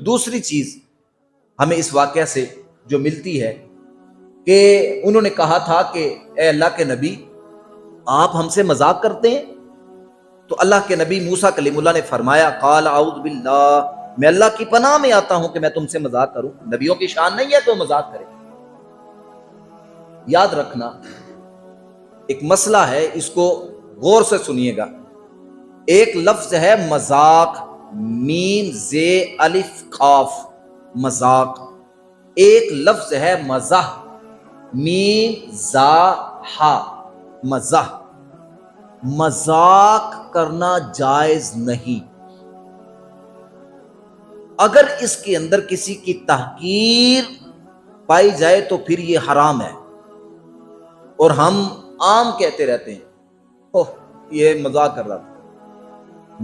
دوسری چیز ہمیں اس واقعہ سے جو ملتی ہے کہ انہوں نے کہا تھا کہ اے اللہ کے نبی آپ ہم سے مذاق کرتے ہیں، تو اللہ کے نبی موسیٰ کلیم اللہ نے فرمایا قال اعوذ باللہ، میں اللہ کی پناہ میں آتا ہوں کہ میں تم سے مذاق کروں۔ نبیوں کی شان نہیں ہے تو مذاق کرے۔ یاد رکھنا ایک مسئلہ ہے، اس کو غور سے سنیے گا۔ ایک لفظ ہے مذاق، میم زے الف قاف، مذاق۔ ایک لفظ ہے مزاح، میم زا ہا، مزاح۔ مذاق کرنا جائز نہیں، اگر اس کے اندر کسی کی تحقیر پائی جائے تو پھر یہ حرام ہے، اور ہم عام کہتے رہتے ہیں اوہ یہ مذاق کر رہا تھا۔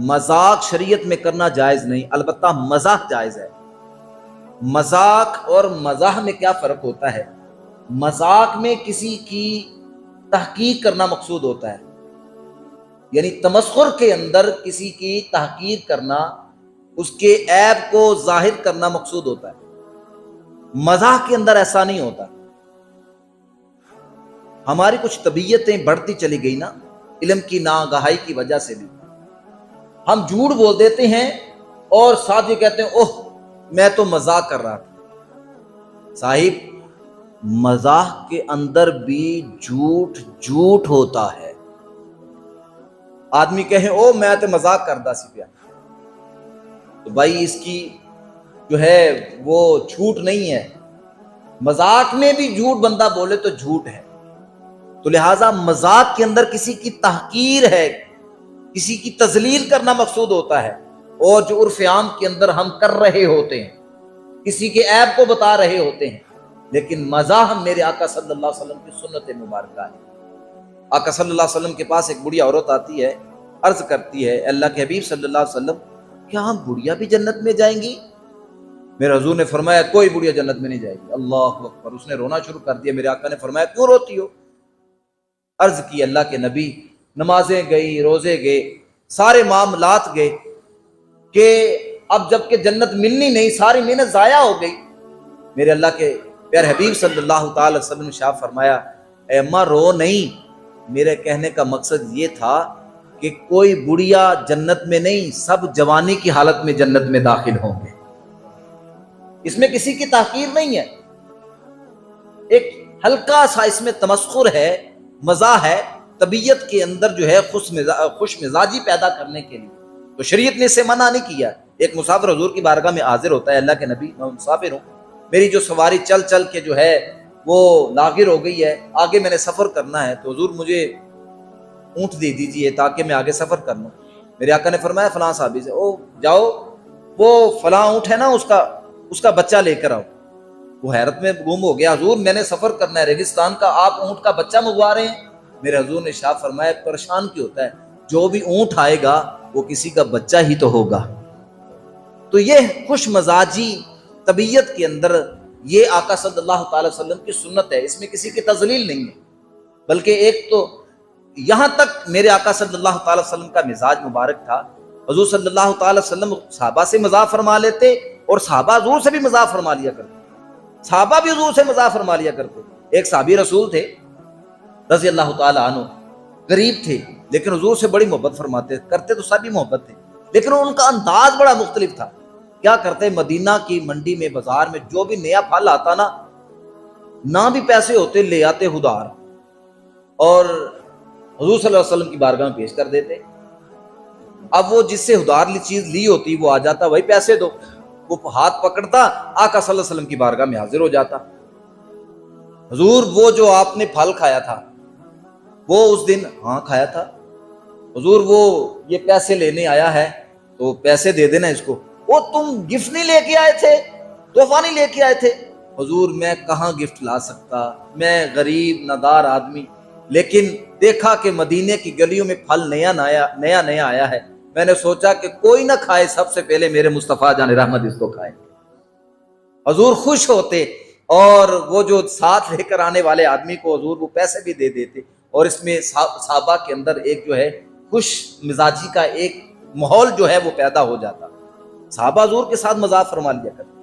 مذاق شریعت میں کرنا جائز نہیں، البتہ مزاح جائز ہے۔ مذاق اور مزاح میں کیا فرق ہوتا ہے؟ مذاق میں کسی کی تحقیر کرنا مقصود ہوتا ہے، یعنی تمسخر کے اندر کسی کی تحقیر کرنا، اس کے عیب کو ظاہر کرنا مقصود ہوتا ہے۔ مزاح کے اندر ایسا نہیں ہوتا۔ ہماری کچھ طبیعتیں بڑھتی چلی گئی نا علم کی ناگہائی کی وجہ سے بھی، ہم جھوٹ بول دیتے ہیں اور ساتھ ہی کہتے ہیں اوہ میں تو مذاق کر رہا تھا۔ صاحب مزاح کے اندر بھی جھوٹ ہوتا ہے۔ آدمی کہے او میں تو مذاق کردا سی پیا، تو بھائی اس کی جو ہے وہ جھوٹ نہیں ہے۔ مذاق میں بھی جھوٹ بندہ بولے تو جھوٹ ہے، تو لہٰذا مذاق کے اندر کسی کی تحقیر ہے، کسی کی تذلیل کرنا مقصود ہوتا ہے، اور جو عرف عام کے اندر ہم کر رہے ہوتے ہیں، کسی کے عیب کو بتا رہے ہوتے ہیں۔ لیکن مزاح میرے آقا صلی اللہ علیہ وسلم کی سنت مبارکہ ہے۔ آقا صلی اللہ علیہ وسلم کے پاس ایک بڑھیا عورت آتی ہے، عرض کرتی ہے اللہ کے حبیب صلی اللہ علیہ وسلم کیا ہم بڑھیا بھی جنت میں جائیں گی؟ میرے حضور نے فرمایا کوئی بڑھیا جنت میں نہیں جائے گی۔ اللہ اکبر، اس نے رونا شروع کر دیا۔ میرے آقا نے فرمایا کیوں روتی ہو؟ عرض کی اللہ کے نبی نمازیں گئی، روزے گئے، سارے معاملات گئے کہ اب جب کہ جنت ملنی نہیں، ساری محنت ضائع ہو گئی۔ میرے اللہ کے پیارے حبیب صلی اللہ تعالی وسلم نے شاہ فرمایا اے اماں رو نہیں، میرے کہنے کا مقصد یہ تھا کہ کوئی بڑھیا جنت میں نہیں، سب جوانی کی حالت میں جنت میں داخل ہوں گے۔ اس میں کسی کی تحقیر نہیں ہے، ایک ہلکا سا اس میں تمسخر ہے، مزاح ہے، طبیعت کے اندر جو ہے خوش مزاجی پیدا کرنے کے لیے، تو شریعت نے اسے منع نہیں کیا۔ ایک مسافر حضور کی بارگاہ میں حاضر ہوتا ہے، اللہ کے نبی میں مسافر ہوں، میری جو سواری چل چل کے جو ہے وہ لاغر ہو گئی ہے، آگے میں نے سفر کرنا ہے، تو حضور مجھے اونٹ دے دیجئے تاکہ میں آگے سفر کر لوں۔ میرے آقا نے فرمایا فلاں صحابی سے او جاؤ وہ فلاں اونٹ ہے نا اس کا بچہ لے کر آؤ۔ وہ حیرت میں گم ہو گیا، حضور میں نے سفر کرنا ہے ریگستان کا، آپ اونٹ کا بچہ منگوا رہے ہیں؟ میرے حضور نے شاہ فرمایا پریشان کیوں ہوتا ہے، جو بھی اونٹ آئے گا وہ کسی کا بچہ ہی تو ہوگا۔ تو یہ خوش مزاجی طبیعت کے اندر یہ آقا صلی اللہ تعالی وسلم کی سنت ہے، اس میں کسی کی تذلیل نہیں ہے، بلکہ ایک تو یہاں تک میرے آقا صلی اللہ تعالی وسلم کا مزاج مبارک تھا، حضور صلی اللہ تعالی وسلم صحابہ سے مزاح فرما لیتے اور صحابہ حضور سے بھی مزاح فرما لیا کرتے، صحابہ بھی حضور سے مزاح فرما لیا کرتے۔ ایک صحابی رسول تھے رضی اللہ تعالی عنہ، غریب تھے لیکن حضور سے بڑی محبت فرماتے، کرتے تو سبھی محبت تھے، لیکن ان کا انداز بڑا مختلف تھا۔ کیا کرتے، مدینہ کی منڈی میں بازار میں جو بھی نیا پھل آتا نا، نہ بھی پیسے ہوتے لے آتے ادھار، اور حضور صلی اللہ علیہ وسلم کی بارگاہ میں پیش کر دیتے۔ اب وہ جس سے ادھار چیز لی ہوتی وہ آ جاتا وہی پیسے دو، وہ ہاتھ پکڑتا آقا صلی اللہ علیہ وسلم کی بارگاہ میں حاضر ہو جاتا۔ حضور وہ جو آپ نے پھل کھایا تھا وہ اس دن ہاں کھایا تھا، حضور وہ یہ پیسے لینے آیا ہے تو پیسے دے دینا اس کو۔ وہ تم گفٹ نہیں لے کے آئے تھے، تحفہ نہیں لے کے آئے تھے؟ حضور میں کہاں گفٹ لا سکتا، میں غریب نادار آدمی، لیکن دیکھا کہ مدینے کی گلیوں میں پھل نیا آیا ہے، میں نے سوچا کہ کوئی نہ کھائے، سب سے پہلے میرے مصطفیٰ جان رحمت اس کو کھائے۔ حضور خوش ہوتے اور وہ جو ساتھ لے کر آنے والے آدمی کو حضور وہ پیسے بھی دے دیتے، اور اس میں صحابہ کے اندر ایک جو ہے خوش مزاجی کا ایک ماحول جو ہے وہ پیدا ہو جاتا۔ صحابہ حضور کے ساتھ مذاق فرما لیا کرتے،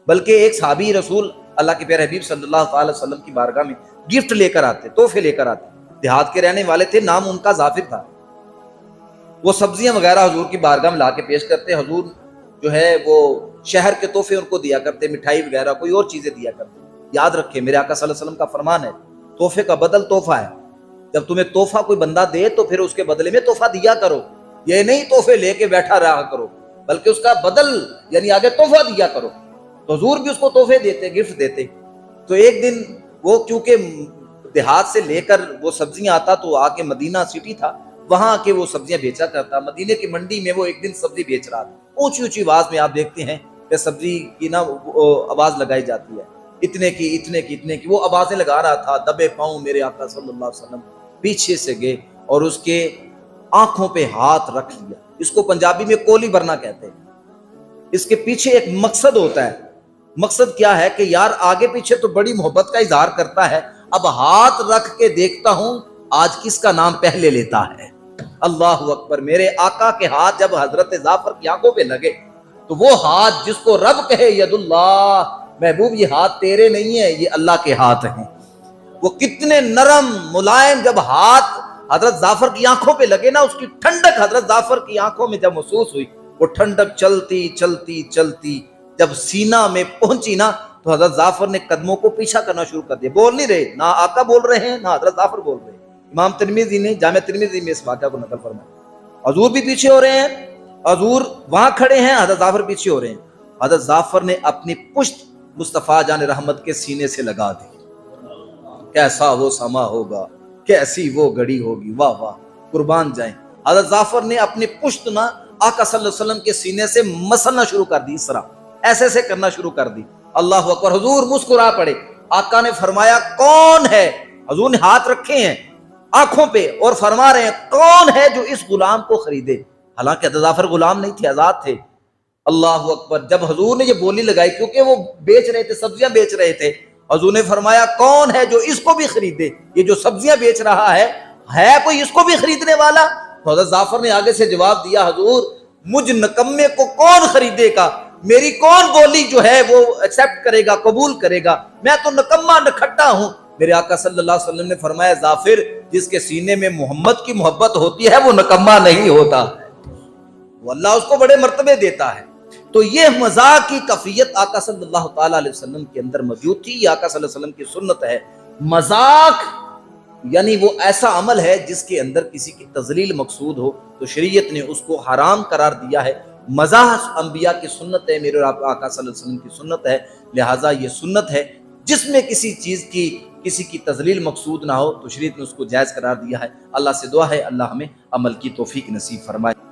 بلکہ ایک صحابی رسول اللہ کے پیارے حبیب صلی اللہ علیہ وسلم کی بارگاہ میں گفٹ لے کر آتے، تحفے لے کر آتے، دیہات کے رہنے والے تھے، نام ان کا ظافر تھا، وہ سبزیاں وغیرہ حضور کی بارگاہ میں لا کے پیش کرتے، حضور جو ہے وہ شہر کے تحفے ان کو دیا کرتے، مٹھائی وغیرہ کوئی اور چیزیں دیا کرتے۔ یاد رکھے میرے آقا صلی اللہ علیہ وسلم کا فرمان ہے، تحفے کا بدل تحفہ ہے، جب تمہیں تحفہ کوئی بندہ دے تو پھر اس کے بدلے میں تحفہ دیا کرو، یہ نہیں تحفے لے کے بیٹھا رہا کرو، بلکہ اس کا بدل یعنی آگے تحفہ دیا کرو۔ تو حضور بھی اس کو تحفے دیتے، گفٹ دیتے۔ تو ایک دن وہ کیونکہ دیہات سے لے کر وہ سبزیاں آتا تو آگے مدینہ سٹی تھا، وہاں کے وہ سبزیاں بیچا کرتا، مدینے کی منڈی میں وہ ایک دن سبزی بیچ رہا تھا، اونچی اونچی آواز میں آپ دیکھتے ہیں کہ سبزی کی نا آواز لگائی جاتی ہے، اتنے کی اتنے کی اتنے کی، وہ آوازیں لگا رہا تھا، دبے پاؤں میرے آقا صلی اللہ علیہ وسلم پیچھے سے گئے اور اس کے آنکھوں پہ ہاتھ رکھ لیا۔ اس کو پنجابی میں کولی برنا کہتے ہیں۔ اس کے پیچھے ایک مقصد ہوتا ہے، مقصد کیا ہے کہ یار آگے پیچھے تو بڑی محبت کا اظہار کرتا ہے، اب ہاتھ رکھ کے دیکھتا ہوں آج کس کا نام پہلے لیتا ہے۔ اللہ اکبر، میرے آقا کے ہاتھ جب حضرت جعفر کی آنکھوں پہ لگے تو وہ ہاتھ جس کو رب کہے ید اللہ، محبوب یہ ہاتھ تیرے نہیں ہے، یہ اللہ کے ہاتھ ہیں، وہ کتنے نرم ملائم، جب ہاتھ حضرت جعفر کی آنکھوں پہ لگے نا، اس کی ٹھنڈک حضرت جعفر کی آنکھوں میں جب محسوس ہوئی، وہ ٹھنڈک چلتی چلتی چلتی جب سینہ میں پہنچی نا تو حضرت جعفر نے قدموں کو پیچھا کرنا شروع کر دیا، بول نہیں رہے، نہ آقا بول رہے ہیں نہ حضرت جعفر بول رہے ہیں۔ امام ترمذی نے جامع ترمذی میں اس واقعہ کو نقل فرمایا، حضور بھی پیچھے ہو رہے ہیں، حضور وہاں کھڑے ہیں، حضرت جعفر پیچھے ہو رہے ہیں، حضرت جعفر نے اپنی پشت مصطفیٰ جان رحمت کے سینے سے لگا دی۔ کیسا وہ سما ہوگا، کیسی وہ گھڑی ہوگی، واہ واہ، قربان جائیں۔ حضرت جعفر نے اپنی پشت نا آقا صلی اللہ علیہ وسلم کے سینے سے مسلنا شروع کر دی، اس طرح ایسے سے کرنا شروع کر دی۔ اللہ اکبر، حضور مسکرا پڑے۔ آقا نے فرمایا کون ہے، حضور نے ہاتھ رکھے ہیں آنکھوں پہ اور فرما رہے ہیں کون ہے جو اس غلام کو خریدے، حالانکہ حضرت جعفر غلام نہیں تھے، آزاد تھے۔ اللہ اکبر، جب حضور نے یہ بولی لگائی، کیونکہ وہ بیچ رہے تھے، سبزیاں بیچ رہے تھے، حضور نے فرمایا کون ہے جو اس کو بھی خریدے، یہ جو سبزیاں بیچ رہا ہے کوئی اس کو بھی خریدنے والا؟ تو حضرت جعفر نے آگے سے جواب دیا، حضور مجھ نکمے کو کون خریدے گا، میری کون بولی جو ہے وہ ایکسپٹ کرے گا، قبول کرے گا، میں تو نکما نکھٹا ہوں۔ میرے آقا صلی اللہ علیہ وسلم نے فرمایا جعفر جس کے سینے میں محمد کی محبت ہوتی ہے وہ نکما نہیں ہوتا، وہ اللہ اس کو بڑے مرتبے دیتا ہے۔ تو یہ مذاق کی کیفیت آقا صلی اللہ تعالیٰ علیہ وسلم کے اندر موجود تھی، یہ آقا صلی اللہ علیہ وسلم کی سنت ہے۔ مذاق یعنی وہ ایسا عمل ہے جس کے اندر کسی کی تذلیل مقصود ہو تو شریعت نے اس کو حرام قرار دیا ہے۔ مزاح انبیاء کی سنت ہے، میرے آقا صلی اللہ علیہ وسلم کی سنت ہے، لہٰذا یہ سنت ہے جس میں کسی چیز کی کسی کی تذلیل مقصود نہ ہو تو شریعت نے اس کو جائز قرار دیا ہے۔ اللہ سے دعا ہے اللہ ہمیں عمل کی توفیق نصیب فرمائے۔